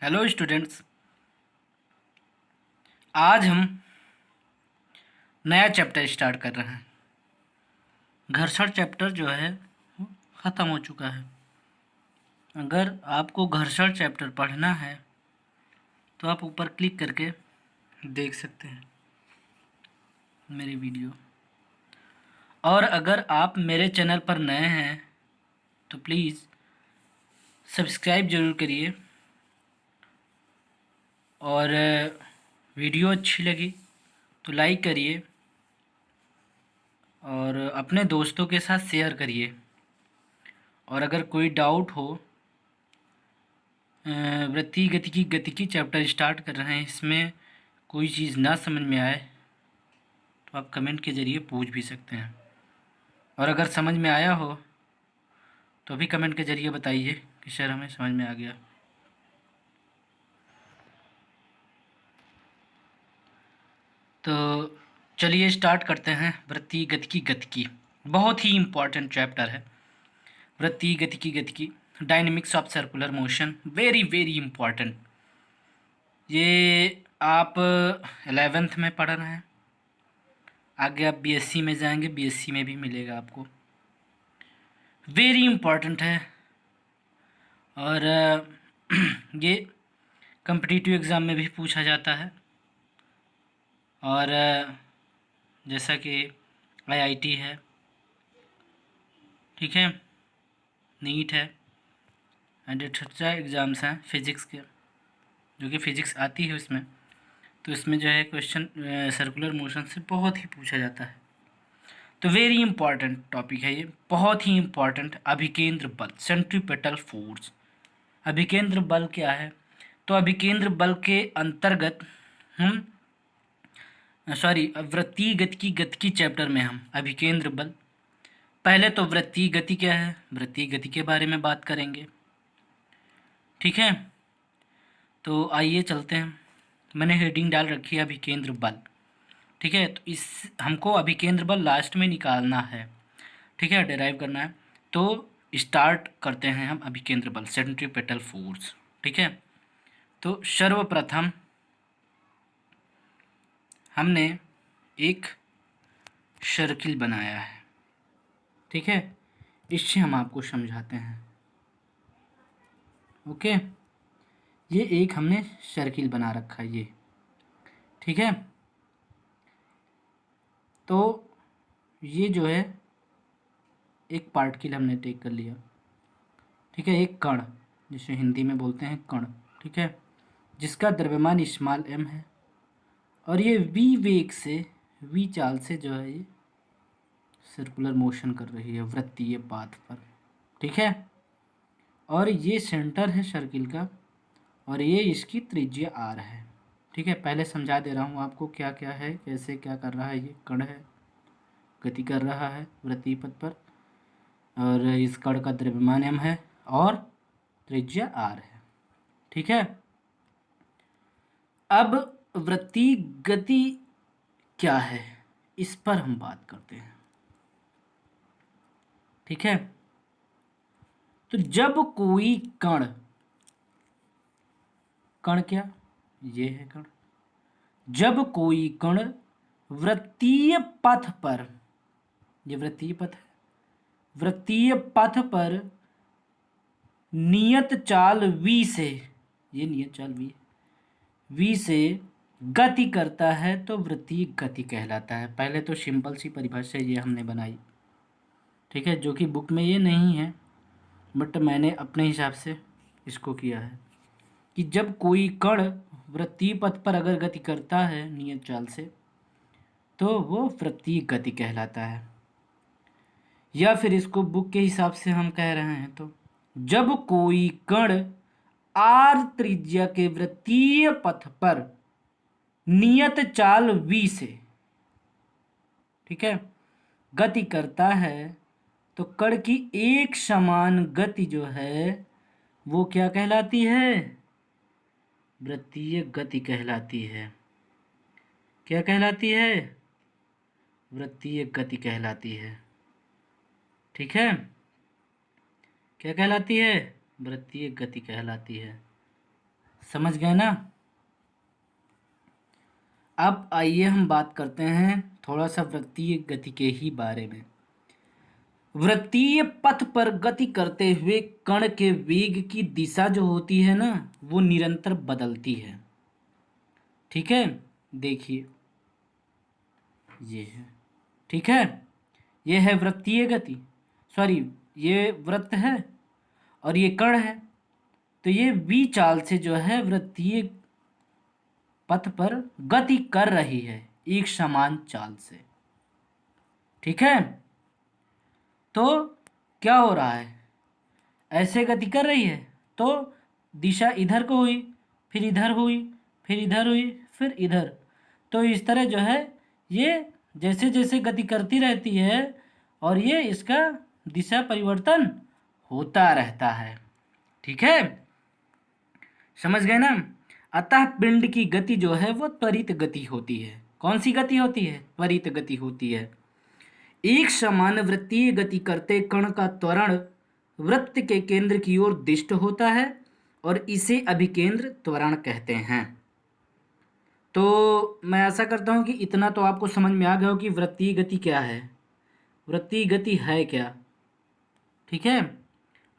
Hello students. आज हम नया चैप्टर स्टार्ट कर रहे हैं। घर्षण चैप्टर जो है वो ख़त्म हो चुका है। अगर आपको घर्षण चैप्टर पढ़ना है तो आप ऊपर क्लिक करके देख सकते हैं मेरी वीडियो। और अगर आप मेरे चैनल पर नए हैं तो प्लीज़ सब्सक्राइब ज़रूर करिए। और वीडियो अच्छी लगी तो लाइक करिए और अपने दोस्तों के साथ शेयर करिए। और अगर कोई डाउट हो, वृत्तीय गतिकी चैप्टर स्टार्ट कर रहे हैं, इसमें कोई चीज़ ना समझ में आए तो आप कमेंट के ज़रिए पूछ भी सकते हैं। और अगर समझ में आया हो तो भी कमेंट के ज़रिए बताइए कि सर हमें समझ में आ गया। तो चलिए स्टार्ट करते हैं। वृत्तीय गतिकी बहुत ही इम्पॉर्टेंट चैप्टर है। वृत्तीय गतिकी dynamics of circular motion, very very important. ये आप 11th में पढ़ रहे हैं, आगे आप बीएससी में जाएंगे, बीएससी में भी मिलेगा आपको। वेरी इम्पॉर्टेंट है। और ये कम्पिटिटिव एग्ज़ाम में भी पूछा जाता है। और जैसा कि आईआईटी है, ठीक है, नीट है, एंड एक्सेट्रा एग्ज़ाम्स हैं फिज़िक्स के, जो कि फ़िज़िक्स आती है उसमें। तो इसमें जो है क्वेश्चन सर्कुलर मोशन से बहुत ही पूछा जाता है। तो वेरी इंपॉर्टेंट टॉपिक है ये, बहुत ही इम्पॉर्टेंट। अभिकेंद्र बल, सेंट्रीपेटल फोर्स। अभिकेंद्र बल क्या है? तो अभिकेंद्र बल के अंतर्गत हम वृत्तीय गतिकी चैप्टर में हम अभिकेंद्र बल, पहले तो वृत्तीय गति क्या है, वृत्तीय गति के बारे में बात करेंगे, ठीक है। तो आइए चलते हैं। मैंने हेडिंग डाल रखी है अभिकेंद्र बल, ठीक है। तो इस हमको अभिकेंद्र बल लास्ट में निकालना है, ठीक है, डिराइव करना है। तो स्टार्ट करते हैं हम अभिकेंद्र बल, सेंट्रीपेटल फोर्स, ठीक है। तो सर्वप्रथम हमने एक सर्किल बनाया है, ठीक है। इससे हम आपको समझाते हैं, ओके। ये एक हमने सर्किल बना रखा है ये, ठीक है। तो ये जो है एक पार्टिकल हमने टेक कर लिया, ठीक है, एक कण, जिसे हिंदी में बोलते हैं कण, ठीक है, जिसका द्रव्यमान स्मॉल m है। और ये v वेग से, v चाल से जो है ये सर्कुलर मोशन कर रही है वृत्तीय पाथ पर, ठीक है। और ये सेंटर है सर्किल का, और ये इसकी त्रिज्या r है, ठीक है। पहले समझा दे रहा हूँ आपको क्या क्या है, कैसे क्या कर रहा है। ये कण है, गति कर रहा है वृत्तीय पथ पर, और इस कण का द्रव्यमान m है और त्रिज्या r है, ठीक है। अब वृत्तीय गति क्या है, इस पर हम बात करते हैं, ठीक है। तो जब कोई कण, कण क्या, ये है कण, जब कोई कण वृत्तीय पथ पर, ये वृत्तीय पथ है, वृत्तीय पथ पर नियत चाल v से, ये नियत चाल v से गति करता है तो वृत्तीय गति कहलाता है। पहले तो सिंपल सी परिभाषा ये हमने बनाई, ठीक है, जो कि बुक में ये नहीं है, बट मैंने अपने हिसाब से इसको किया है कि जब कोई कण वृत्तीय पथ पर अगर गति करता है नियत चाल से तो वो वृत्तीय गति कहलाता है। या फिर इसको बुक के हिसाब से हम कह रहे हैं तो जब कोई कण r त्रिज्या के वृत्तीय पथ पर नियत चाल v से, ठीक है, गति करता है तो कण की एक समान गति जो है वो क्या कहलाती है, वृत्तीय गति कहलाती है। क्या कहलाती है, वृत्तीय गति कहलाती है, ठीक है। क्या कहलाती है, वृत्तीय गति कहलाती है। समझ गए ना। अब आइए हम बात करते हैं थोड़ा सा वृत्तीय गति के ही बारे में। वृत्तीय पथ पर गति करते हुए कण के वेग की दिशा जो होती है ना, वो निरंतर बदलती है। ठीक है, देखिए ये है, ठीक है, ये है वृत्तीय गति, सॉरी ये वृत्त है और ये कण है। तो ये v चाल से जो है वृत्तीय पथ पर गति कर रही है एक समान चाल से। ठीक है, तो क्या हो रहा है, ऐसे गति कर रही है तो दिशा इधर को हुई, फिर इधर हुई, फिर इधर हुई, फिर इधर। तो इस तरह जो है ये जैसे जैसे गति करती रहती है और ये इसका दिशा परिवर्तन होता रहता है। ठीक है, समझ गए ना। अतः पिंड की गति जो है वो त्वरित गति होती है। कौन सी गति होती है, त्वरित गति होती है। एक समान वृत्तीय गति करते कण का त्वरण वृत्त के केंद्र की ओर दिष्ट होता है और इसे अभिकेंद्र त्वरण कहते हैं। तो मैं आशा करता हूं कि इतना तो आपको समझ में आ गया हो कि वृत्तीय गति क्या है, वृत्तीय गति है क्या। ठीक है,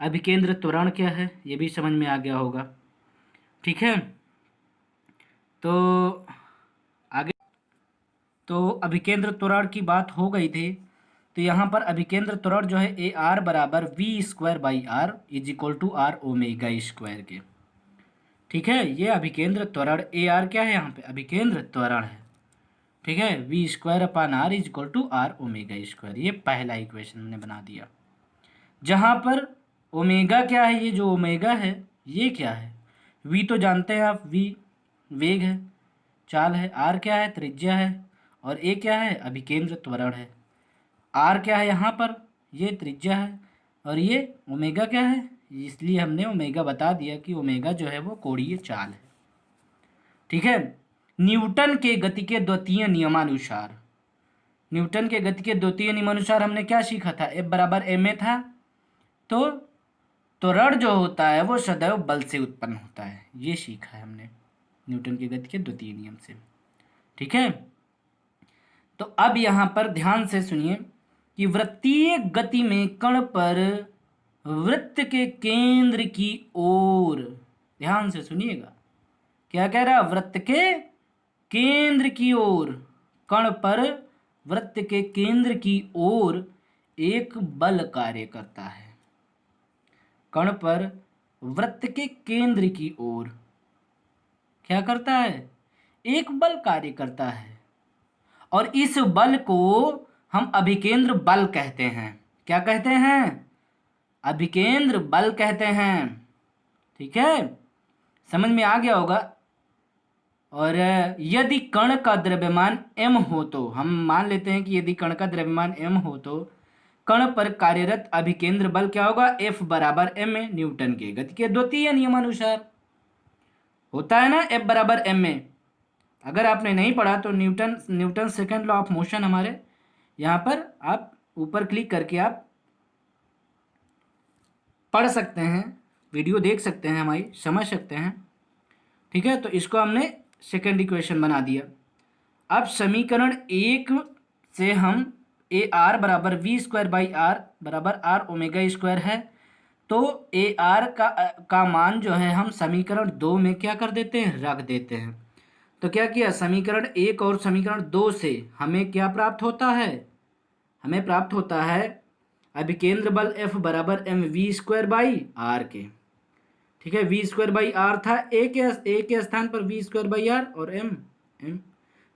अभिकेंद्र त्वरण क्या है ये भी समझ में आ गया होगा। ठीक है, तो आगे तो अभिकेंद्र त्वरण की बात हो गई थी। तो यहाँ पर अभिकेंद्र त्वरण जो है ए आर बराबर V square by R is equal to R omega square के। ठीक है, ये अभिकेंद्र त्वरण ए आर क्या है, यहाँ पे अभिकेंद्र त्वरण है। ठीक है, V square upon R is equal to R omega square, ये पहला इक्वेशन हमने बना दिया। जहाँ पर ओमेगा क्या है, ये जो ओमेगा है ये क्या है, वी तो जानते हैं आप, वी वेग है, चाल है, आर क्या है, त्रिज्या है, और ए क्या है, अभिकेंद्र त्वरण है। आर क्या है यहाँ पर, ये त्रिज्या है, और ये ओमेगा क्या है, इसलिए हमने ओमेगा बता दिया कि ओमेगा जो है वो कोणीय चाल है। ठीक है, न्यूटन के गति के द्वितीय नियमानुसार, न्यूटन के गति के द्वितीय नियमानुसार हमने क्या सीखा था, एफ बराबर एम ए था। तो त्वरण जो होता है वो सदैव बल से उत्पन्न होता है, ये सीखा है हमने न्यूटन के गति के द्वितीय नियम से। ठीक है, तो अब यहाँ पर ध्यान से सुनिए कि वृत्तीय गति में कण पर वृत्त के केंद्र की ओर, ध्यान से सुनिएगा क्या कह रहा, वृत्त के केंद्र की ओर, कण पर वृत्त के केंद्र की ओर एक बल कार्य करता है। कण पर वृत्त के केंद्र की ओर क्या करता है, एक बल कार्य करता है, और इस बल को हम अभिकेंद्र बल कहते हैं। क्या कहते हैं, अभिकेंद्र बल कहते हैं। ठीक है, समझ में आ गया होगा। और यदि कण का द्रव्यमान m हो, तो हम मान लेते हैं कि यदि कण का द्रव्यमान m हो तो कण पर कार्यरत अभिकेंद्र बल क्या होगा, F बराबर m ए, न्यूटन के गति के द्वितीय नियमानुसार होता है ना, F बराबर m ए। अगर आपने नहीं पढ़ा तो Newton second law of motion हमारे यहाँ पर आप ऊपर क्लिक करके आप पढ़ सकते हैं, वीडियो देख सकते हैं, हमारी समझ सकते हैं। ठीक है, तो इसको हमने सेकंड इक्वेशन बना दिया। अब समीकरण 1 से हम ए आर बराबर वी स्क्वायर बाई आर बराबर आर ओमेगा स्क्वायर है, तो ए आर का मान जो है हम समीकरण 2 में क्या कर देते हैं, रख देते हैं। तो क्या किया, समीकरण 1 और समीकरण 2 से हमें क्या प्राप्त होता है, हमें प्राप्त होता है अभिकेंद्र बल F बराबर M V square by R के। ठीक है, वी स्क्वायर बाई आर था, ए के स्थान पर वी स्क्वायर बाई आर और एम,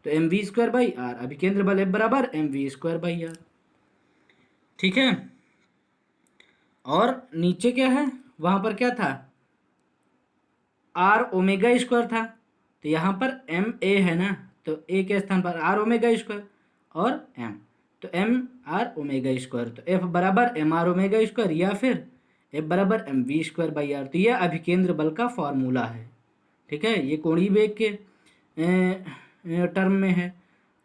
तो M V square by R, अभिकेंद्र बल F बराबर M V square by R. ठीक है, और नीचे क्या है, वहां पर क्या था, आर ओमेगा स्क्वायर था, तो यहाँ पर एम ए है ना, तो ए के स्थान पर आर ओमेगा स्क्वायर और एम, तो एम आर ओमेगा स्क्वायर, तो एफ बराबर एम आर ओमेगा स्क्वायर या फिर एफ बराबर M V square by R. तो यह अभिकेंद्र बल का फॉर्मूला है। ठीक है, ये कोणीय वेग के टर्म में है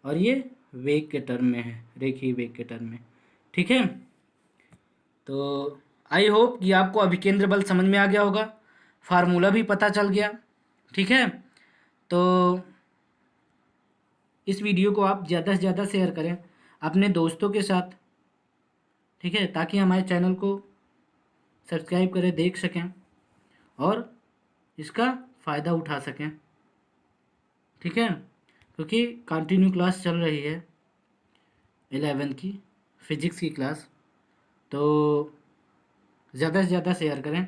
और ये वेग के टर्म में है, रेखीय वेग के टर्म में। ठीक है, तो आई होप कि आपको अभिकेंद्र बल समझ में आ गया होगा, फार्मूला भी पता चल गया। ठीक है, तो इस वीडियो को आप ज़्यादा से ज़्यादा शेयर करें अपने दोस्तों के साथ, ठीक है, ताकि हमारे चैनल को सब्सक्राइब करें, देख सकें और इसका फ़ायदा उठा सकें, ठीक है, क्योंकि कंटिन्यू क्लास चल रही है 11th की फ़िज़िक्स की क्लास। तो ज़्यादा से ज़्यादा शेयर करें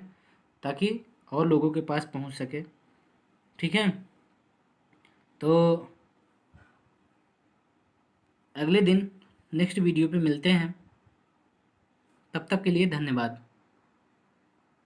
ताकि और लोगों के पास पहुंच सके, ठीक है। तो अगले दिन नेक्स्ट वीडियो पे मिलते हैं, तब तक के लिए धन्यवाद।